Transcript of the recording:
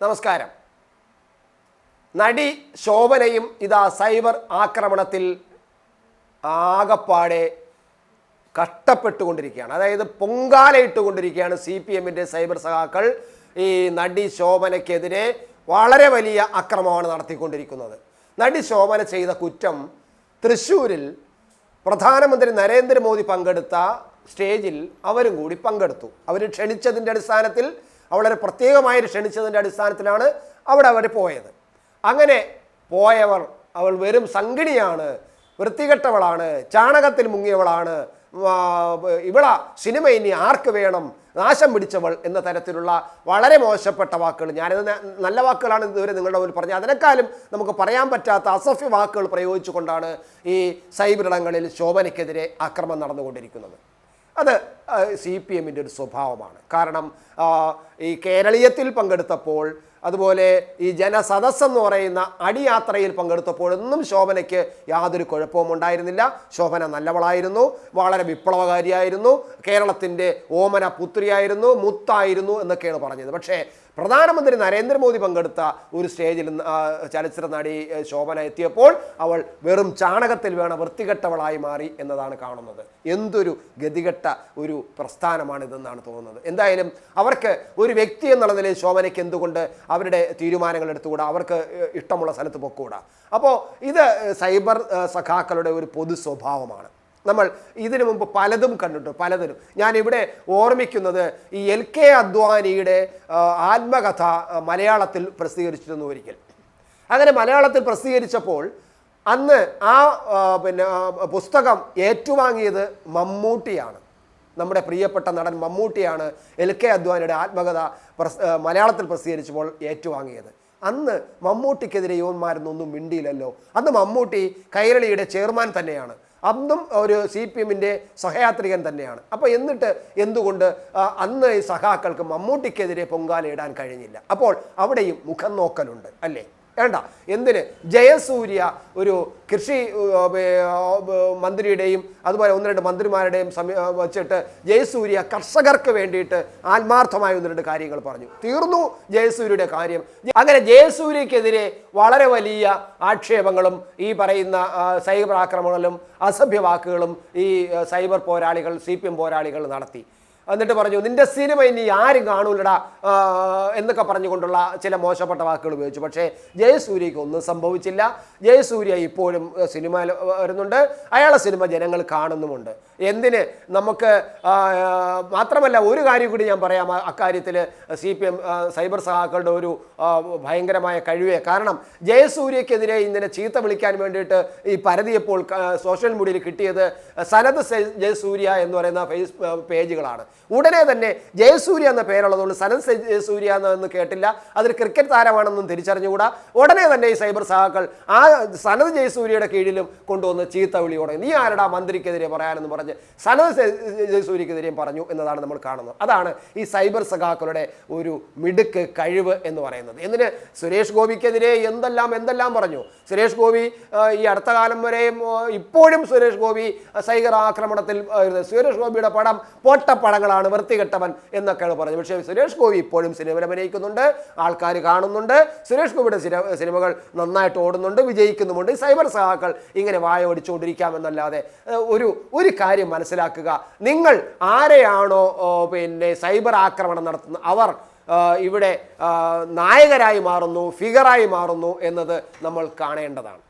നമസ്കാരം. നടി ശോഭനയും ഇതാ സൈബർ ആക്രമണത്തിൽ ആകപ്പാടെ കഷ്ടപ്പെട്ടുകൊണ്ടിരിക്കുകയാണ്. അതായത് പൊങ്കാലയിട്ടുകൊണ്ടിരിക്കുകയാണ് CPM-ൻ്റെ സൈബർ സഖാക്കൾ. ഈ നടി ശോഭനയ്ക്കെതിരെ വളരെ വലിയ അക്രമമാണ് നടത്തിക്കൊണ്ടിരിക്കുന്നത്. നടി ശോഭന ചെയ്ത കുറ്റം തൃശ്ശൂരിൽ പ്രധാനമന്ത്രി നരേന്ദ്രമോദി പങ്കെടുത്ത സ്റ്റേജിൽ അവരും കൂടി പങ്കെടുത്തു. അവർ ക്ഷണിച്ചതിൻ്റെ അടിസ്ഥാനത്തിൽ, വളരെ പ്രത്യേകമായി ക്ഷണിച്ചതിൻ്റെ അടിസ്ഥാനത്തിലാണ് അവിടെ അവർ പോയത്. അങ്ങനെ പോയവർ അവൾ വെറും സംഗിണിയാണ്, വൃത്തികെട്ടവളാണ്, ചാണകത്തിൽ മുങ്ങിയവളാണ്, ഇവള സിനിമ ഇനി ആർക്ക് വേണം, നാശം പിടിച്ചവൾ എന്ന തരത്തിലുള്ള വളരെ മോശപ്പെട്ട വാക്കുകൾ, ഞാനിത് നല്ല വാക്കുകളാണ് ഇതുവരെ നിങ്ങളുടെ മുന്നിൽ പറഞ്ഞത്, അതിനേക്കാളും നമുക്ക് പറയാൻ പറ്റാത്ത അസഭ്യ വാക്കുകൾ പ്രയോഗിച്ചുകൊണ്ടാണ് ഈ സൈബർ ഇടങ്ങളിൽ ശോഭനയ്ക്കെതിരെ ആക്രമണം നടന്നുകൊണ്ടിരിക്കുന്നത്. അത് CPM-ൻ്റെ ഒരു സ്വഭാവമാണ്. കാരണം ഈ കേരളീയത്തിൽ പങ്കെടുത്തപ്പോൾ, അതുപോലെ ഈ ജനസദസ്സെന്ന് പറയുന്ന അടിയാത്രയിൽ പങ്കെടുത്തപ്പോഴൊന്നും ശോഭനയ്ക്ക് യാതൊരു കുഴപ്പവും ഉണ്ടായിരുന്നില്ല. ശോഭന നല്ലവളായിരുന്നു, വളരെ വിപ്ലവകാരിയായിരുന്നു, കേരളത്തിൻ്റെ ഓമന പുത്രിയായിരുന്നു, മുത്തായിരുന്നു എന്നൊക്കെയാണ് പറഞ്ഞത്. പക്ഷേ പ്രധാനമന്ത്രി നരേന്ദ്രമോദി പങ്കെടുത്ത ഒരു സ്റ്റേജിൽ ചലച്ചിത്ര നടി ശോഭന എത്തിയപ്പോൾ അവൾ വെറും ചാണകത്തിൽ വീണ വൃത്തികെട്ടവളായി മാറി എന്നതാണ് കാണുന്നത്. എന്തൊരു ഗതികെട്ട ഒരു പ്രസ്ഥാനമാണിതെന്നാണ് തോന്നുന്നത്. എന്തായാലും അവർക്ക് ഒരു വ്യക്തി എന്നുള്ള നിലയിൽ ശോഭനയ്ക്ക് എന്തുകൊണ്ട് അവരുടെ തീരുമാനങ്ങൾ എടുത്തുകൂടാ, അവർക്ക് ഇഷ്ടമുള്ള സ്ഥലത്ത് പൊക്കൂടാ? അപ്പോൾ ഇത് സൈബർ സഖാക്കളുടെ ഒരു പൊതു സ്വഭാവമാണ്. നമ്മൾ ഇതിനു മുമ്പ് പലതും കണ്ടിട്ടുണ്ട്, പലതിനും. ഞാനിവിടെ ഓർമ്മിക്കുന്നത് ഈ LK അദ്വാനിയുടെ ആത്മകഥ മലയാളത്തിൽ പ്രസിദ്ധീകരിച്ചിരുന്നു ഒരിക്കൽ. അങ്ങനെ മലയാളത്തിൽ പ്രസിദ്ധീകരിച്ചപ്പോൾ അന്ന് ആ പുസ്തകം ഏറ്റുവാങ്ങിയത് മമ്മൂട്ടിയാണ്. നമ്മുടെ പ്രിയപ്പെട്ട നടൻ മമ്മൂട്ടിയാണ് LK അദ്വാനിയുടെ ആത്മകഥ മലയാളത്തിൽ പ്രസിദ്ധീകരിച്ചപ്പോൾ ഏറ്റുവാങ്ങിയത്. അന്ന് മമ്മൂട്ടിക്കെതിരെ യുവന്മാരൊന്നും മിണ്ടിയില്ലല്ലോ. അന്ന് മമ്മൂട്ടി കൈരളിയുടെ ചെയർമാൻ തന്നെയാണ്, അന്നും ഒരു CPM-ൻ്റെ സഹയാത്രികൻ തന്നെയാണ്. അപ്പോൾ എന്നിട്ട് എന്തുകൊണ്ട് അന്ന് ഈ സഖാക്കൾക്ക് മമ്മൂട്ടിക്കെതിരെ പൊങ്കാലയിടാൻ കഴിഞ്ഞില്ല? അപ്പോൾ അവിടെയും മുഖം നോക്കലുണ്ട് അല്ലേ? വേണ്ട, എന്തിന്? ജയസൂര്യ ഒരു കൃഷി മന്ത്രിയുടെയും അതുപോലെ 1-2 മന്ത്രിമാരുടെയും വച്ചിട്ട് ജയസൂര്യ കർഷകർക്ക് വേണ്ടിയിട്ട് ആത്മാർത്ഥമായ 1-2 കാര്യങ്ങൾ പറഞ്ഞു. തീർന്നു ജയസൂര്യയുടെ കാര്യം. അങ്ങനെ ജയസൂര്യക്കെതിരെ വളരെ വലിയ ആക്ഷേപങ്ങളും ഈ പറയുന്ന സൈബർ ആക്രമണങ്ങളും അസഭ്യവാക്കുകളും ഈ സൈബർ പോരാളികൾ, CPM പോരാളികൾ നടത്തി. എന്നിട്ട് പറഞ്ഞു, നിന്റെ സിനിമ ഇനി ആരും കാണൂലടാ എന്നൊക്കെ പറഞ്ഞുകൊണ്ടുള്ള ചില മോശപ്പെട്ട വാക്കുകൾ ഉപയോഗിച്ചു. പക്ഷേ ജയസൂര്യയ്ക്ക് ഒന്നും സംഭവിച്ചില്ല. ജയസൂര്യ ഇപ്പോഴും സിനിമ വരുന്നുണ്ട്, അയാളെ സിനിമ ജനങ്ങൾ കാണുന്നുമുണ്ട്. എന്തിന്? നമുക്ക് മാത്രമല്ല, ഒരു കാര്യം കൂടി ഞാൻ പറയാം അക്കാര്യത്തിൽ. CPM സൈബർ സഹാക്കളുടെ ഒരു ഭയങ്കരമായ കഴിവേ. കാരണം ജയസൂര്യക്കെതിരെ ഇങ്ങനെ ചീത്ത വിളിക്കാൻ വേണ്ടിയിട്ട് ഈ പരതിയപ്പോൾ സോഷ്യൽ മീഡിയയിൽ കിട്ടിയത് സനത് ജയസൂര്യ എന്ന് പറയുന്ന പേജുകളാണ്. ഉടനെ തന്നെ ജയസൂര്യ എന്ന പേരുള്ളതുകൊണ്ട് സനത് ജയസൂര്യ എന്ന് കേട്ടില്ല, അതൊരു ക്രിക്കറ്റ് താരമാണെന്നും തിരിച്ചറിഞ്ഞുകൂടാ. ഉടനെ തന്നെ ഈ സൈബർ സഹാക്കൾ ആ സനത് ജയസൂര്യയുടെ കീഴിലും കൊണ്ടുവന്ന് ചീത്ത വിളി തുടങ്ങി. നീ ആരടാ മന്ത്രിക്കെതിരെ പറയാനെന്ന് പറഞ്ഞ് സനത് ജയസൂര്യക്കെതിരെയും പറഞ്ഞു എന്നതാണ് നമ്മൾ കാണുന്നത്. അതാണ് ഈ സൈബർ സഖാക്കളുടെ ഒരു മിടുക്ക്, കഴിവ് എന്ന് പറയുന്നത്. എന്തിന്? സുരേഷ് ഗോപിക്കെതിരെ എന്തെല്ലാം പറഞ്ഞു. സുരേഷ് ഗോപി ഈ അടുത്ത കാലം വരെയും ഇപ്പോഴും സുരേഷ് ഗോപി സൈബർ ആക്രമണത്തിൽ സുരേഷ് ഗോപിയുടെ പടം പൊട്ടപ്പടങ്ങളാണ്, വൃത്തികെട്ടവൻ എന്നൊക്കെയാണ് പറഞ്ഞത്. പക്ഷേ സുരേഷ് ഗോപി ഇപ്പോഴും സിനിമ അഭിനയിക്കുന്നുണ്ട്, ആൾക്കാർ കാണുന്നുണ്ട്, സുരേഷ് ഗോപിയുടെ സിനിമകൾ നന്നായിട്ട് ഓടുന്നുണ്ട്, വിജയിക്കുന്നുമുണ്ട്. ഈ സൈബർ സഹാക്കൾ ഇങ്ങനെ വായ ഓടിച്ചുകൊണ്ടിരിക്കാമെന്നല്ലാതെ ഒരു കാര്യം മനസ്സിലാക്കുക, നിങ്ങൾ ആരെയാണോ സൈബർ ആക്രമണം നടത്തുന്നത് അവർ ഇവിടെ നായകരായി മാറുന്നു, ഫിഗറായി മാറുന്നു എന്നത് നമ്മൾ കാണേണ്ടതാണ്.